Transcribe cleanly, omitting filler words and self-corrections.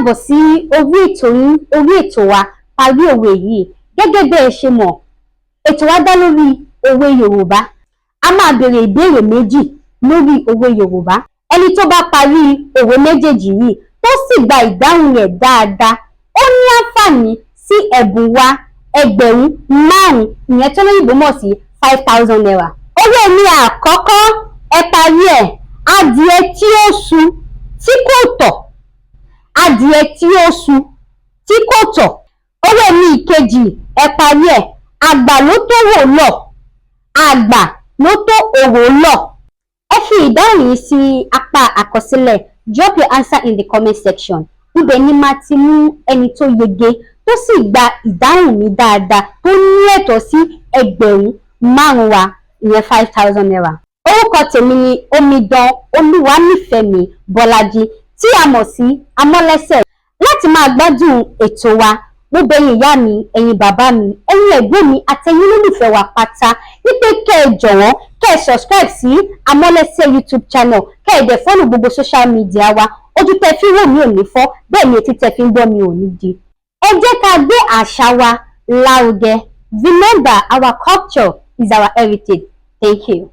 káàbọ̀ sí orí ètò wa parí òwe yìí. Gẹ́gẹ́ bí ẹ ṣe mọ̀, ètò wa dá lórí òwe Yorùbá. A máa bèèrè ìbéèrè méjì lórí òwe Yorùbá. Ẹni tó bá parí òwe méjèèjì yìí tó sì gba ìdáhùn rẹ̀ dáadáa, ó ní àǹfààní sí ẹ̀bùn wa ẹgbẹ̀rún 5, ìyẹn tó lóyìnbó mọ̀ sí 5,000 naira. Òwe mi àkọ́kọ́, ẹ parí ẹ̀. Adìẹ tí ó sun tí kò tọ̀. Adìẹ tí ó sun tí kò tọ̀. Òwe mi ìkejì, ẹ parí ẹ̀. Àgbà ló tó wò lọ. Àgbà ló tó òwò lọ. Ẹ fi ìdáhùn yìí sí apá àkọsílẹ̀. Drop your answer in the comment section. Ibẹ̀ ni máa ti mú ẹni tó yege tó sì gba ìdáhùn mi dáadáa tó ní ẹ̀tọ́ sí ẹgbẹ̀rún 5 wa, ìyẹn 5,000 naira. Orúkọ tèmi ni Omidan Olúwanífẹ̀mí Bọ́lájí tí a mọ̀ sí Amọ́lẹ́sẹ̀. Láti máa gbádùn ètò wa, mo bẹ̀ yín ìyá mi, ẹ̀yin bàbá mi, ẹ̀yin ẹ̀gbọ́n mi àtẹ̀yin olólùfẹ́ wa pátá wípé kẹ́ ẹ jọ̀wọ́ kẹ́ ẹ subscribe sí Amọ́lẹ́sẹ̀ YouTube channel, kẹ́ ẹ dẹ̀ follow gbogbo social media wa. Ojú tẹ́ fi wò mí ò ní fọ́, bẹ́ẹ̀ ni etí tẹ́ fi ń gbọ́ mi ò ní di. Ẹ jẹ́ ká gbé àṣà wa lárugẹ. Remember, our culture is our heritage. Thank you.